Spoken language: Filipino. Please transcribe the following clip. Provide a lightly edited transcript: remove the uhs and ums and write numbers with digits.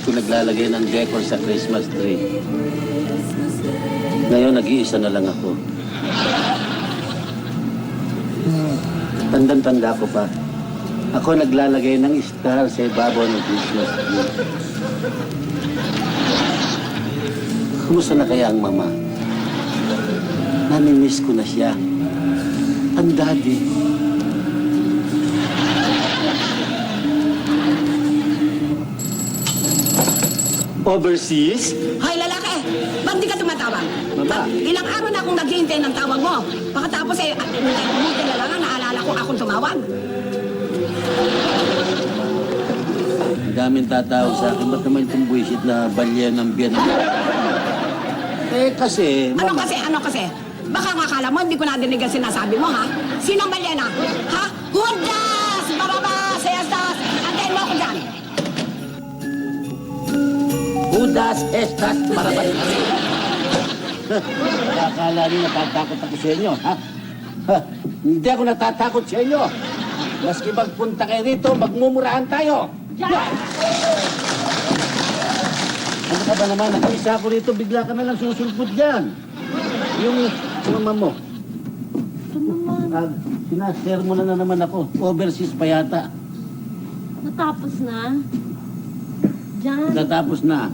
ko naglalagay ng decor sa Christmas tree. Ngayon, nag-iisa na lang ako. Tandang-tanda ko pa. Ako naglalagay ng star sa ibabaw ng Christmas tree. Kumusta na kaya ang mama? Namimiss ko na siya. Ang daddy. Overseas? Hoy, lalaki! Ba't di ka tumatawag? Mama. Ilang araw na akong naghihintay ng tawag mo. Pagkatapos buti na lang ang naalala ko akong tumawag. Ang daming tatawag sa akin. Ba't naman itong buwisit na balya ng biyan? Kasi, Ano mama. Ano kasi? Baka nga akala mo, hindi ko nadinig ang sinasabi mo, ha? Sinong Malyana? Ha? Judas! Barabas! Estas! Antayin mo ako dyan! Judas estas Barabas. Akala niyo natatakot ako sa inyo, ha? Hindi ako natatakot sa inyo. Maski magpunta kayo rito, magmumurahan tayo. Ano ka ba naman? Nakaisa ako rito, bigla ka na lang susulpot dyan. Yung mama mo. Ito naman. Sinasermo na naman ako. Overseas pa yata. Natapos na. Diyan. Natapos na.